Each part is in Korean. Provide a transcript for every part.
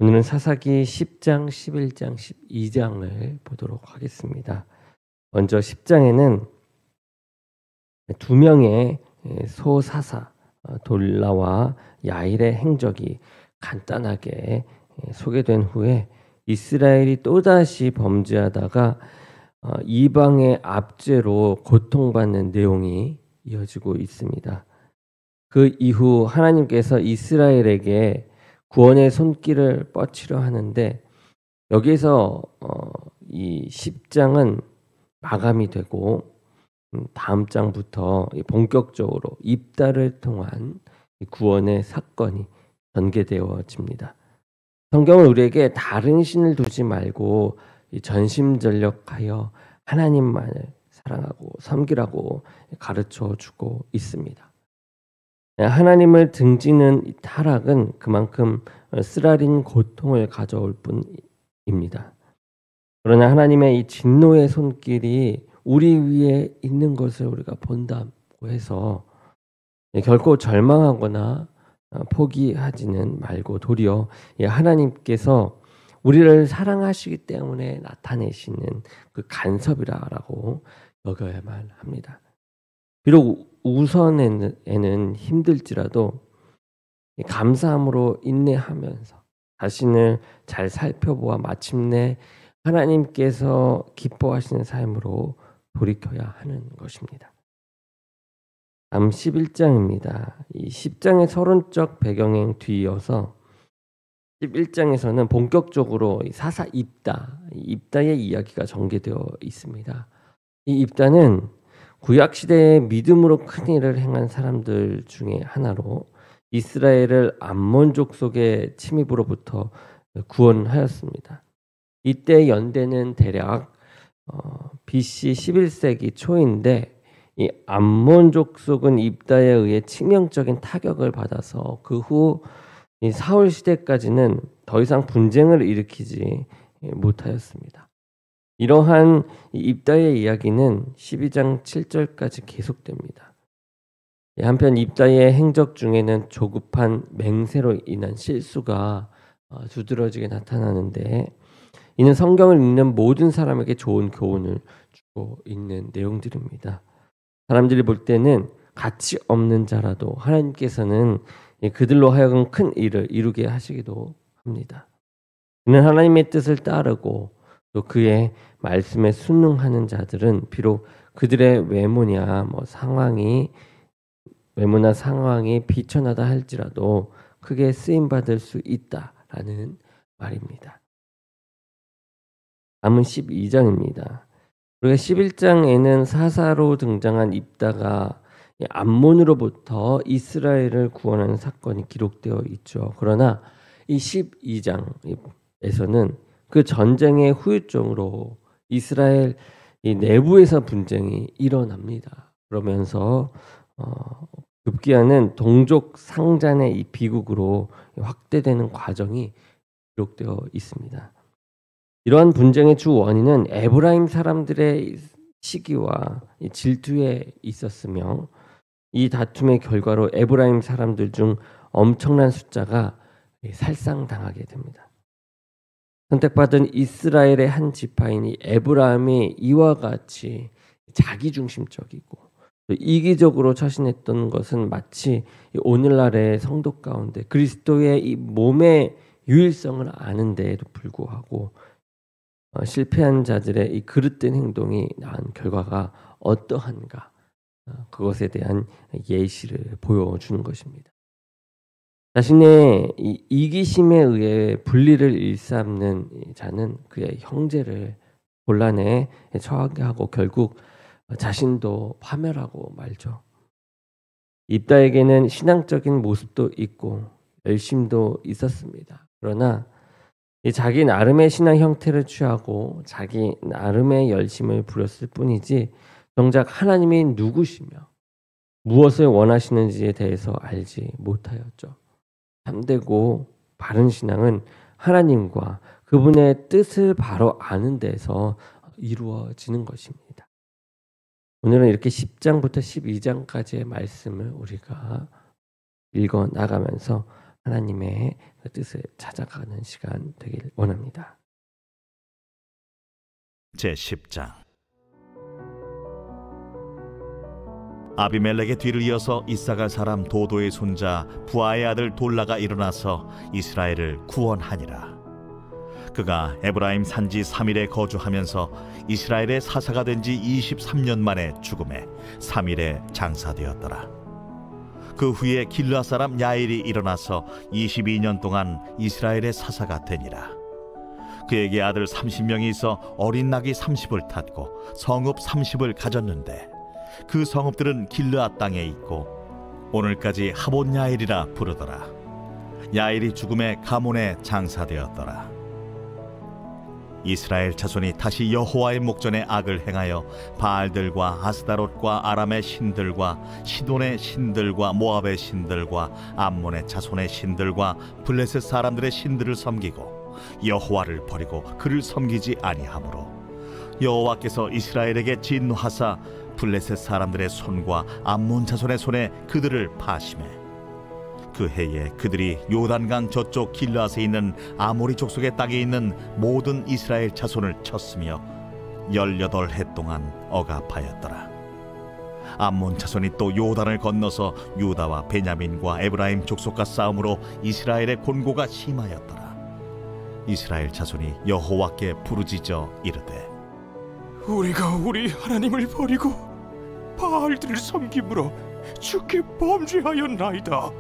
오늘은 사사기 10장, 11장, 12장을 보도록 하겠습니다. 먼저 10장에는 두 명의 소사사 돌라와 야일의 행적이 간단하게 소개된 후에 이스라엘이 또다시 범죄하다가 이방의 압제로 고통받는 내용이 이어지고 있습니다. 그 이후 하나님께서 이스라엘에게 구원의 손길을 뻗치려 하는데 여기에서 이 10장은 마감이 되고 다음 장부터 본격적으로 입다를 통한 구원의 사건이 전개되어집니다. 성경은 우리에게 다른 신을 두지 말고 전심전력하여 하나님만을 사랑하고 섬기라고 가르쳐 주고 있습니다. 하나님을 등지는 타락은 그만큼 쓰라린 고통을 가져올 뿐입니다. 그러나 하나님의 이 진노의 손길이 우리 위에 있는 것을 우리가 본다고 해서 결코 절망하거나 포기하지는 말고 도리어 하나님께서 우리를 사랑하시기 때문에 나타내시는 그 간섭이라고 여겨야만 합니다. 비록 우선에는 힘들지라도 감사함으로 인내하면서 자신을 잘 살펴보아 마침내 하나님께서 기뻐하시는 삶으로 돌이켜야 하는 것입니다. 다음 11장입니다. 이 10장의 서론적 배경에 뒤이어서 11장에서는 본격적으로 사사 입다의 이야기가 전개되어 있습니다. 이 입다는 구약시대의 믿음으로 큰 일을 행한 사람들 중에 하나로 이스라엘을 암몬족 속의 침입으로부터 구원하였습니다. 이때 연대는 대략 BC 11세기 초인데 이 암몬족 속은 입다에 의해 치명적인 타격을 받아서 그 후 사울 시대까지는 더 이상 분쟁을 일으키지 못하였습니다. 이러한 입다의 이야기는 12장 7절까지 계속됩니다. 한편 입다의 행적 중에는 조급한 맹세로 인한 실수가 두드러지게 나타나는데 이는 성경을 읽는 모든 사람에게 좋은 교훈을 주고 있는 내용들입니다. 사람들이 볼 때는 가치 없는 자라도 하나님께서는 그들로 하여금 큰 일을 이루게 하시기도 합니다. 그는 하나님의 뜻을 따르고 또 그의 말씀에 순응하는 자들은 비록 그들의 외모나 상황이 비천하다 할지라도 크게 쓰임 받을 수 있다라는 말입니다. 다음은 12장입니다. 우리가 11장에는 사사로 등장한 입다가 암몬으로부터 이스라엘을 구원하는 사건이 기록되어 있죠. 그러나 이 12장에서는 그 전쟁의 후유증으로 이스라엘 이 내부에서 분쟁이 일어납니다. 그러면서 급기야는 동족 상잔의 이 비극으로 확대되는 과정이 기록되어 있습니다. 이러한 분쟁의 주 원인은 에브라임 사람들의 시기와 질투에 있었으며 이 다툼의 결과로 에브라임 사람들 중 엄청난 숫자가 살상당하게 됩니다. 선택받은 이스라엘의 한 지파인 에브라임이 이와 같이 자기중심적이고 이기적으로 처신했던 것은 마치 오늘날의 성도 가운데 그리스도의 이 몸의 유일성을 아는데에도 불구하고 실패한 자들의 이 그릇된 행동이 낳은 결과가 어떠한가 그것에 대한 예시를 보여주는 것입니다. 자신의 이기심에 의해 분리를 일삼는 자는 그의 형제를 곤란에 처하게 하고 결국 자신도 파멸하고 말죠. 입다에게는 신앙적인 모습도 있고 열심도 있었습니다. 그러나 자기 나름의 신앙 형태를 취하고 자기 나름의 열심을 부렸을 뿐이지 정작 하나님이 누구시며 무엇을 원하시는지에 대해서 알지 못하였죠. 참되고 바른 신앙은 하나님과 그분의 뜻을 바로 아는 데서 이루어지는 것입니다. 오늘은 이렇게 10장부터 12장까지의 말씀을 우리가 읽어 나가면서 하나님의 그 뜻을 찾아가는 시간 되길 원합니다. 제10장. 아비멜렉의 뒤를 이어서 이사갈 사람 도도의 손자 부하의 아들 돌라가 일어나서 이스라엘을 구원하니라. 그가 에브라임 산지 3일에 거주하면서 이스라엘의 사사가 된 지 23년 만에 죽음에 3일에 장사되었더라. 그 후에 길르앗 사람 야일이 일어나서 22년 동안 이스라엘의 사사가 되니라. 그에게 아들 30명이 있어 어린 낙이 30을 탔고 성읍 30을 가졌는데 그 성읍들은 길르앗 땅에 있고 오늘까지 하본 야일이라 부르더라. 야일이 죽음에 가몬에 장사되었더라. 이스라엘 자손이 다시 여호와의 목전에 악을 행하여 바알들과 아스다롯과 아람의 신들과 시돈의 신들과 모압의 신들과 암몬의 자손의 신들과 블레셋 사람들의 신들을 섬기고 여호와를 버리고 그를 섬기지 아니하므로 여호와께서 이스라엘에게 진노하사 블레셋 사람들의 손과 암몬 자손의 손에 그들을 파심해 그 해에 그들이 요단강 저쪽 길르앗에 있는 아모리 족속의 땅에 있는 모든 이스라엘 자손을 쳤으며 18해 동안 억압하였더라. 암몬 자손이 또 요단을 건너서 유다와 베냐민과 에브라임 족속과 싸움으로 이스라엘의 곤고가 심하였더라. 이스라엘 자손이 여호와께 부르짖어 이르되 우리가 우리 하나님을 버리고 바알들을 섬김으로 주께 범죄하였나이다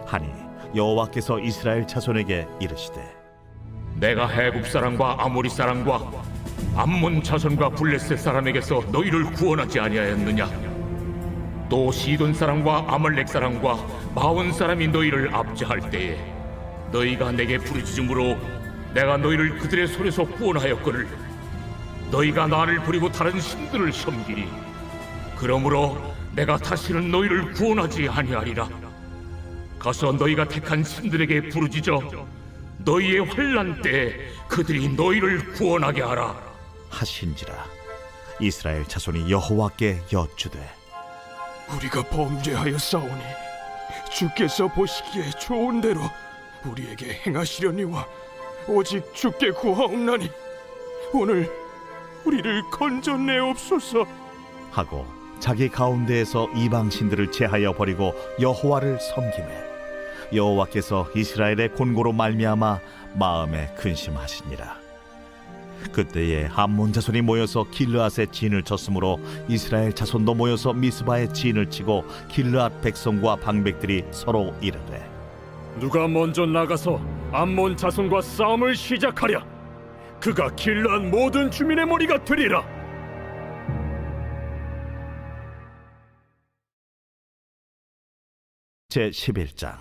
하니 여호와께서 이스라엘 자손에게 이르시되 내가 해굽 사람과 아모리 사람과 암몬 자손과 블레셋 사람에게서 너희를 구원하지 아니하였느냐? 또 시돈 사람과 아말렉 사람과 마온 사람이 너희를 압제할 때에 너희가 내게 부르짖음으로 내가 너희를 그들의 손에서 구원하였거늘 너희가 나를 버리고 다른 신들을 섬기니 그러므로 내가 다시는 너희를 구원하지 아니하리라. 가서 너희가 택한 신들에게 부르짖어 너희의 환난 때에 그들이 너희를 구원하게 하라 하신지라. 이스라엘 자손이 여호와께 여쭈되 우리가 범죄하였사오니 주께서 보시기에 좋은 대로 우리에게 행하시려니와 오직 주께 구하옵나니 오늘 우리를 건져내옵소서 하고 자기 가운데에서 이방 신들을 제하여 버리고 여호와를 섬기매 여호와께서 이스라엘의 곤고로 말미암아 마음에 근심하시니라. 그때에 암몬 자손이 모여서 길르앗의 진을 쳤으므로 이스라엘 자손도 모여서 미스바의 진을 치고 길르앗 백성과 방백들이 서로 이르되 누가 먼저 나가서 암몬 자손과 싸움을 시작하랴. 그가 길르앗 모든 주민의 머리가 되리라. 제11장.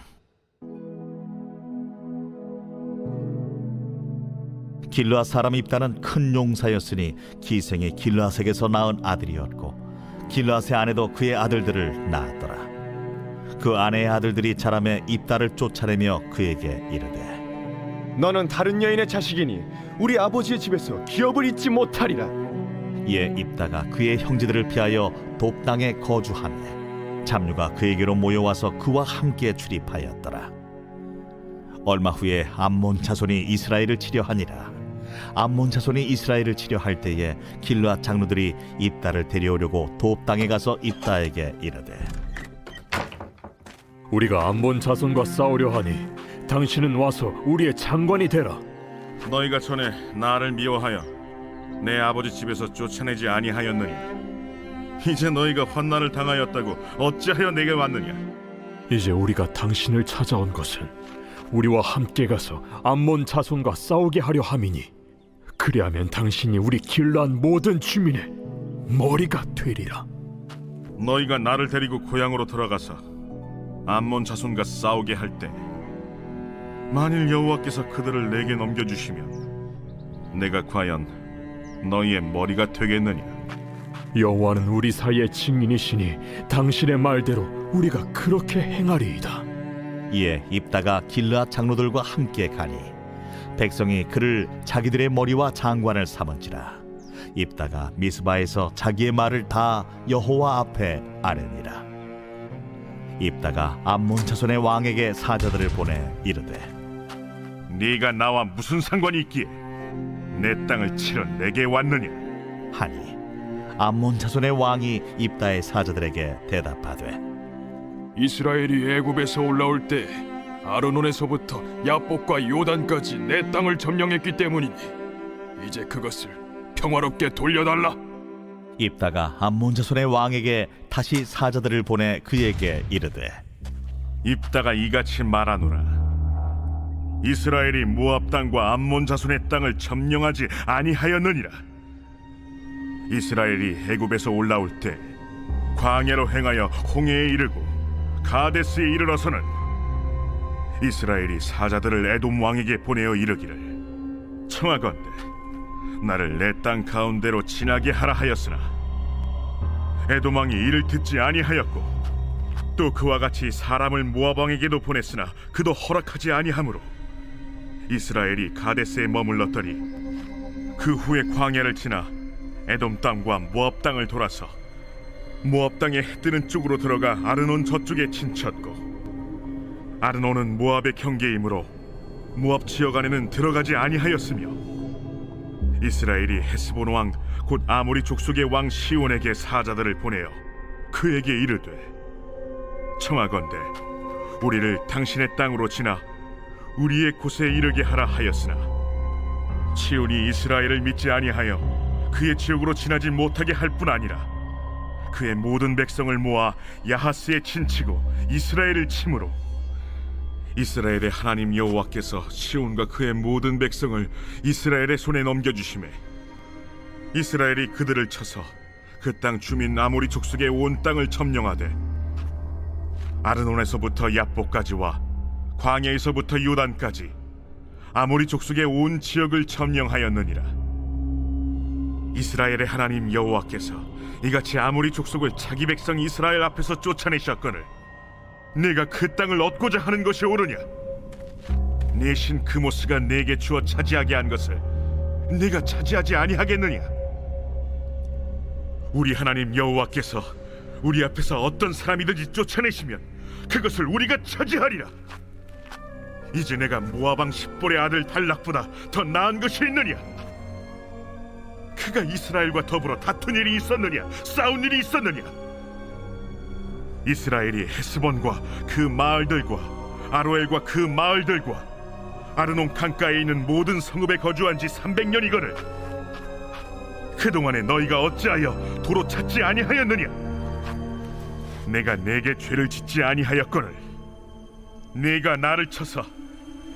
길르앗 사람 입다는 큰 용사였으니 기생이 길르앗에게서 낳은 아들이었고 길르앗의 아내도 그의 아들들을 낳았더라. 그 아내의 아들들이 자라매 입다를 쫓아내며 그에게 이르되 너는 다른 여인의 자식이니 우리 아버지의 집에서 기업을 잊지 못하리라. 이에 입다가 그의 형제들을 피하여 돕 땅에 거주하며 잡류가 그에게로 모여와서 그와 함께 출입하였더라. 얼마 후에 암몬 자손이 이스라엘을 치려하니라. 암몬 자손이 이스라엘을 치려할 때에 길르앗 장로들이 입다를 데려오려고 돕 땅에 가서 입다에게 이르되 우리가 암몬 자손과 싸우려 하니 당신은 와서 우리의 장관이 되라. 너희가 전에 나를 미워하여 내 아버지 집에서 쫓아내지 아니하였느냐? 이제 너희가 환난을 당하였다고 어찌하여 내게 왔느냐? 이제 우리가 당신을 찾아온 것은 우리와 함께 가서 암몬 자손과 싸우게 하려 함이니 그리하면 당신이 우리 길르앗 모든 주민의 머리가 되리라. 너희가 나를 데리고 고향으로 돌아가서 암몬 자손과 싸우게 할 때 만일 여호와께서 그들을 내게 넘겨주시면 내가 과연 너희의 머리가 되겠느냐? 여호와는 우리 사이의 증인이시니 당신의 말대로 우리가 그렇게 행하리이다. 이에 입다가 길르앗 장로들과 함께 가니 백성이 그를 자기들의 머리와 장관을 삼은지라. 입다가 미스바에서 자기의 말을 다 여호와 앞에 아뢰니라. 입다가 암몬 자손의 왕에게 사자들을 보내 이르되 네가 나와 무슨 상관이 있기에 내 땅을 치러 내게 왔느냐 하니 암몬 자손의 왕이 입다의 사자들에게 대답하되 이스라엘이 애굽에서 올라올 때 아르논에서부터 야복과 요단까지 내 땅을 점령했기 때문이니 이제 그것을 평화롭게 돌려달라. 입다가 암몬 자손의 왕에게 다시 사자들을 보내 그에게 이르되 입다가 이같이 말하노라. 이스라엘이 모압 땅과 암몬 자손의 땅을 점령하지 아니하였느니라. 이스라엘이 애굽에서 올라올 때 광야로 행하여 홍해에 이르고 가데스에 이르러서는 이스라엘이 사자들을 에돔 왕에게 보내어 이르기를 청하건대 나를 내 땅 가운데로 지나게 하라 하였으나 에돔 왕이 이를 듣지 아니하였고 또 그와 같이 사람을 모압 왕에게도 보냈으나 그도 허락하지 아니하므로 이스라엘이 가데스에 머물렀더니 그 후에 광야를 지나 에돔 땅과 모압 땅을 돌아서 모압 땅의 해 뜨는 쪽으로 들어가 아르논 저쪽에 진쳤고 아르논은 모압의 경계이므로 모압 지역 안에는 들어가지 아니하였으며 이스라엘이 헤스본 왕 곧 아모리 족속의 왕 시온에게 사자들을 보내어 그에게 이르되 청하건대 우리를 당신의 땅으로 지나 우리의 곳에 이르게 하라 하였으나 시온이 이스라엘을 믿지 아니하여 그의 지역으로 지나지 못하게 할 뿐 아니라 그의 모든 백성을 모아 야하스에 친치고 이스라엘을 침으로 이스라엘의 하나님 여호와께서 시온과 그의 모든 백성을 이스라엘의 손에 넘겨주시매 이스라엘이 그들을 쳐서 그 땅 주민 아모리 족속의 온 땅을 점령하되 아르논에서부터 야복까지와 광야에서부터 요단까지 아모리 족속의 온 지역을 점령하였느니라. 이스라엘의 하나님 여호와께서 이같이 아모리 족속을 자기 백성 이스라엘 앞에서 쫓아내셨거늘 네가 그 땅을 얻고자 하는 것이 옳으냐? 네 신 그모스가 네게 주어 차지하게 한 것을 네가 차지하지 아니하겠느냐? 우리 하나님 여호와께서 우리 앞에서 어떤 사람이든지 쫓아내시면 그것을 우리가 차지하리라. 이제 내가 모압 왕 십볼의 아들 달락보다 더 나은 것이 있느냐? 그가 이스라엘과 더불어 다툰 일이 있었느냐? 싸운 일이 있었느냐? 이스라엘이 헤스본과 그 마을들과 아로엘과 그 마을들과 아르논 강가에 있는 모든 성읍에 거주한 지 300년이거늘 그동안에 너희가 어찌하여 도로 찾지 아니하였느냐? 내가 내게 죄를 짓지 아니하였거늘 네가 나를 쳐서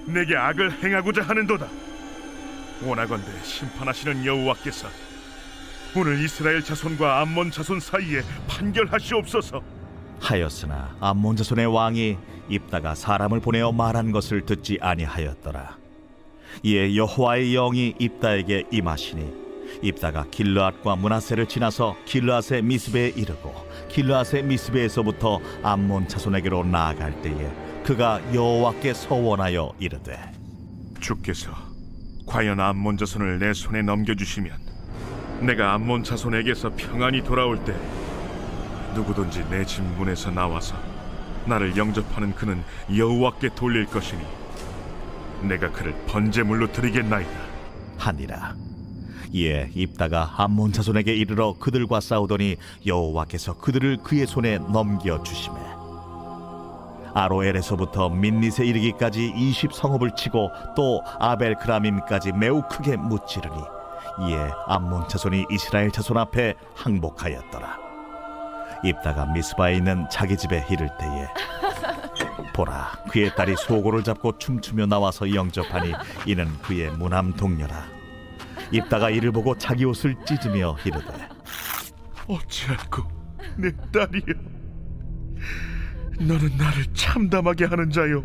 내게 악을 행하고자 하는도다. 원하건대 심판하시는 여호와께서 오늘 이스라엘 자손과 암몬 자손 사이에 판결하시옵소서. 하였으나 암몬 자손의 왕이 입다가 사람을 보내어 말한 것을 듣지 아니하였더라. 이에 여호와의 영이 입다에게 임하시니 입다가 길르앗과 므낫세를 지나서 길르앗의 미스베에 이르고 길르앗의 미스베에서부터 암몬 자손에게로 나아갈 때에 그가 여호와께 서원하여 이르되 주께서 과연 암몬 자손을 내 손에 넘겨주시면 내가 암몬 자손에게서 평안히 돌아올 때 누구든지 내 집 문에서 나와서 나를 영접하는 그는 여호와께 돌릴 것이니 내가 그를 번제물로 드리겠나이다 하니라. 이에 입다가 암몬 자손에게 이르러 그들과 싸우더니 여호와께서 그들을 그의 손에 넘겨주시매 아로엘에서부터 민닛에 이르기까지 20성읍을 치고 또 아벨크라밈까지 매우 크게 무찌르니 이에 암몬 자손이 이스라엘 자손 앞에 항복하였더라. 입다가 미스바에 있는 자기 집에 이를 때에 보라, 그의 딸이 소고를 잡고 춤추며 나와서 영접하니 이는 그의 무남 동료라. 입다가 이를 보고 자기 옷을 찢으며 이르되 어찌하고 내 딸이여 너는 나를 참담하게 하는 자요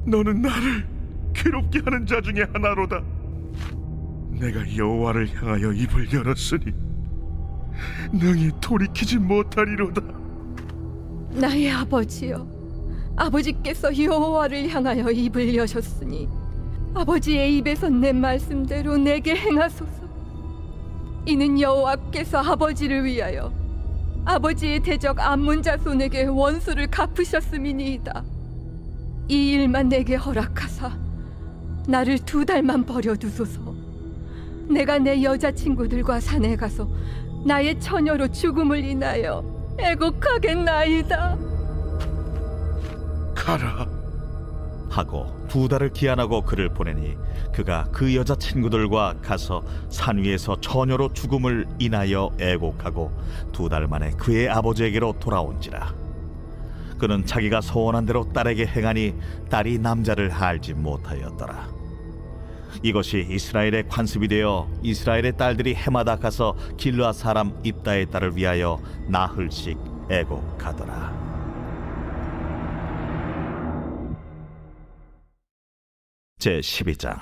너는 나를 괴롭게 하는 자 중에 하나로다. 내가 여호와를 향하여 입을 열었으니 능히 돌이키지 못하리로다. 나의 아버지여, 아버지께서 여호와를 향하여 입을 여셨으니 아버지의 입에서 내 말씀대로 내게 행하소서. 이는 여호와께서 아버지를 위하여 아버지의 대적 암몬 자손에게 원수를 갚으셨음이니이다. 이 일만 내게 허락하사 나를 2달만 버려두소서. 내가 내 여자친구들과 산에 가서 나의 처녀로 죽음을 인하여 애곡하겠나이다. 가라. 하고 2달을 기한하고 그를 보내니 그가 그 여자친구들과 가서 산 위에서 처녀로 죽음을 인하여 애곡하고 2달 만에 그의 아버지에게로 돌아온지라. 그는 자기가 소원한 대로 딸에게 행하니 딸이 남자를 알지 못하였더라. 이것이 이스라엘의 관습이 되어 이스라엘의 딸들이 해마다 가서 길르앗 사람 입다의 딸을 위하여 나흘씩 애곡하더라. 제12장.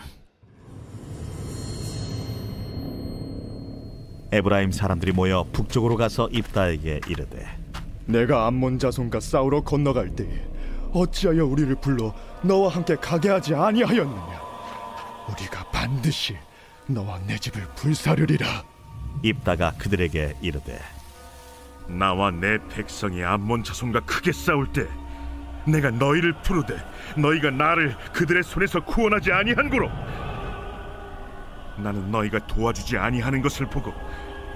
에브라임 사람들이 모여 북쪽으로 가서 입다에게 이르되, 내가 암몬 자손과 싸우러 건너갈 때에 어찌하여 우리를 불러 너와 함께 가게 하지 아니하였느냐? 우리가 반드시 너와 내 집을 불사르리라. 입다가 그들에게 이르되, 나와 내 백성이 암몬 자손과 크게 싸울 때 내가 너희를 부르되 너희가 나를 그들의 손에서 구원하지 아니한고로 나는 너희가 도와주지 아니하는 것을 보고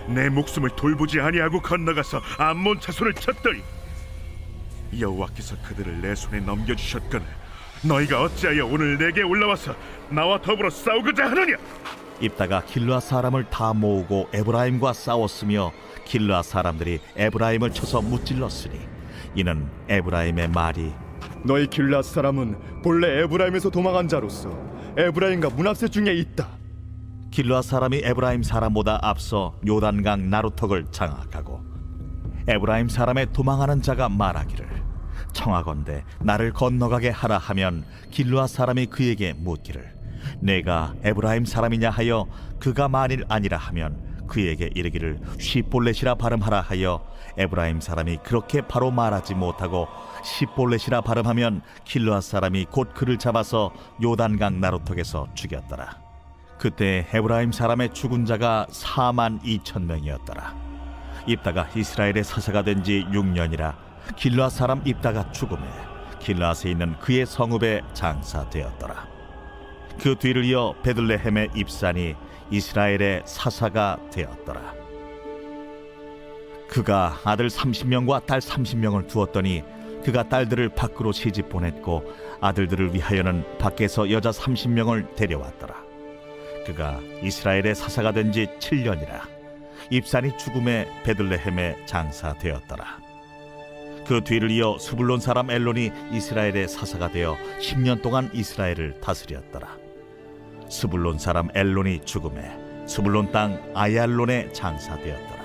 내 목숨을 돌보지 아니하고 건너가서 암몬 자손을 쳤더니 여호와께서 그들을 내 손에 넘겨주셨거늘 너희가 어찌하여 오늘 내게 올라와서 나와 더불어 싸우고자 하느냐? 입다가 길르앗 사람을 다 모으고 에브라임과 싸웠으며 길르앗 사람들이 에브라임을 쳐서 무찔렀으니 이는 에브라임의 말이, 너희 길르앗 사람은 본래 에브라임에서 도망한 자로서 에브라임과 문하세 중에 있다. 길르앗 사람이 에브라임 사람보다 앞서 요단강 나루턱을 장악하고 에브라임 사람의 도망하는 자가 말하기를, 청하건대 나를 건너가게 하라 하면 길르앗 사람이 그에게 묻기를, 내가 에브라임 사람이냐 하여 그가 만일 아니라 하면 그에게 이르기를 시볼렛이라 발음하라 하여 에브라임 사람이 그렇게 바로 말하지 못하고 시볼렛이라 발음하면 길르앗 사람이 곧 그를 잡아서 요단강 나루턱에서 죽였더라. 그때 에브라임 사람의 죽은 자가 42,000명이었더라. 입다가 이스라엘의 사사가 된 지 6년이라 길르앗 사람 입다가 죽음에 길르앗에 있는 그의 성읍에 장사되었더라. 그 뒤를 이어 베들레헴의 입산이 이스라엘의 사사가 되었더라. 그가 아들 30명과 딸 30명을 두었더니 그가 딸들을 밖으로 시집 보냈고 아들들을 위하여는 밖에서 여자 30명을 데려왔더라. 그가 이스라엘의 사사가 된 지 7년이라 입산이 죽음에 베들레헴에 장사되었더라. 그 뒤를 이어 스불론 사람 엘론이 이스라엘의 사사가 되어 10년 동안 이스라엘을 다스렸더라. 스불론 사람 엘론이 죽음에 스불론 땅 아얄론에 장사되었더라.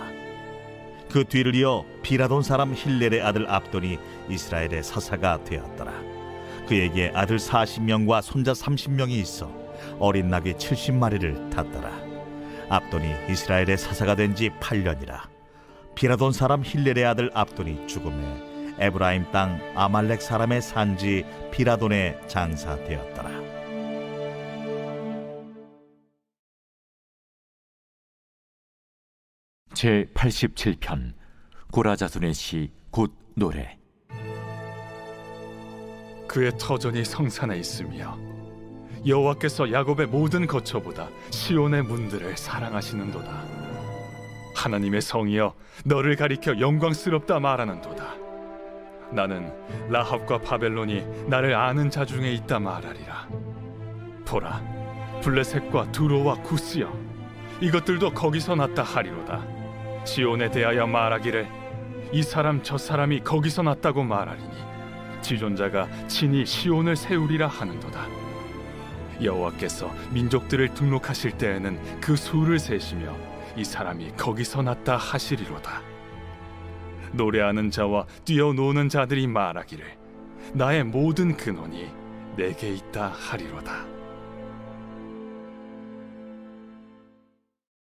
그 뒤를 이어 비라돈 사람 힐렐의 아들 압돈이 이스라엘의 사사가 되었더라. 그에게 아들 40명과 손자 30명이 있어 어린 나귀 70마리를 탔더라. 압돈이 이스라엘의 사사가 된 지 8년이라 비라돈 사람 힐렐의 아들 압돈이 죽음에 에브라임 땅 아말렉 사람의 산지 비라돈에 장사되었더라. 제87편 고라자손의 시 곧 노래. 그의 터전이 성산에 있으며 여호와께서 야곱의 모든 거처보다 시온의 문들을 사랑하시는도다. 하나님의 성이여 너를 가리켜 영광스럽다 말하는도다. 나는 라합과 바벨론이 나를 아는 자 중에 있다 말하리라. 보라, 블레셋과 두로와 구스여 이것들도 거기서 났다 하리로다. 시온에 대하여 말하기를 이 사람 저 사람이 거기서 났다고 말하리니 지존자가 친히 시온을 세우리라 하는도다. 여호와께서 민족들을 등록하실 때에는 그 수를 세시며 이 사람이 거기서 났다 하시리로다. 노래하는 자와 뛰어노는 자들이 말하기를 나의 모든 근원이 내게 있다 하리로다.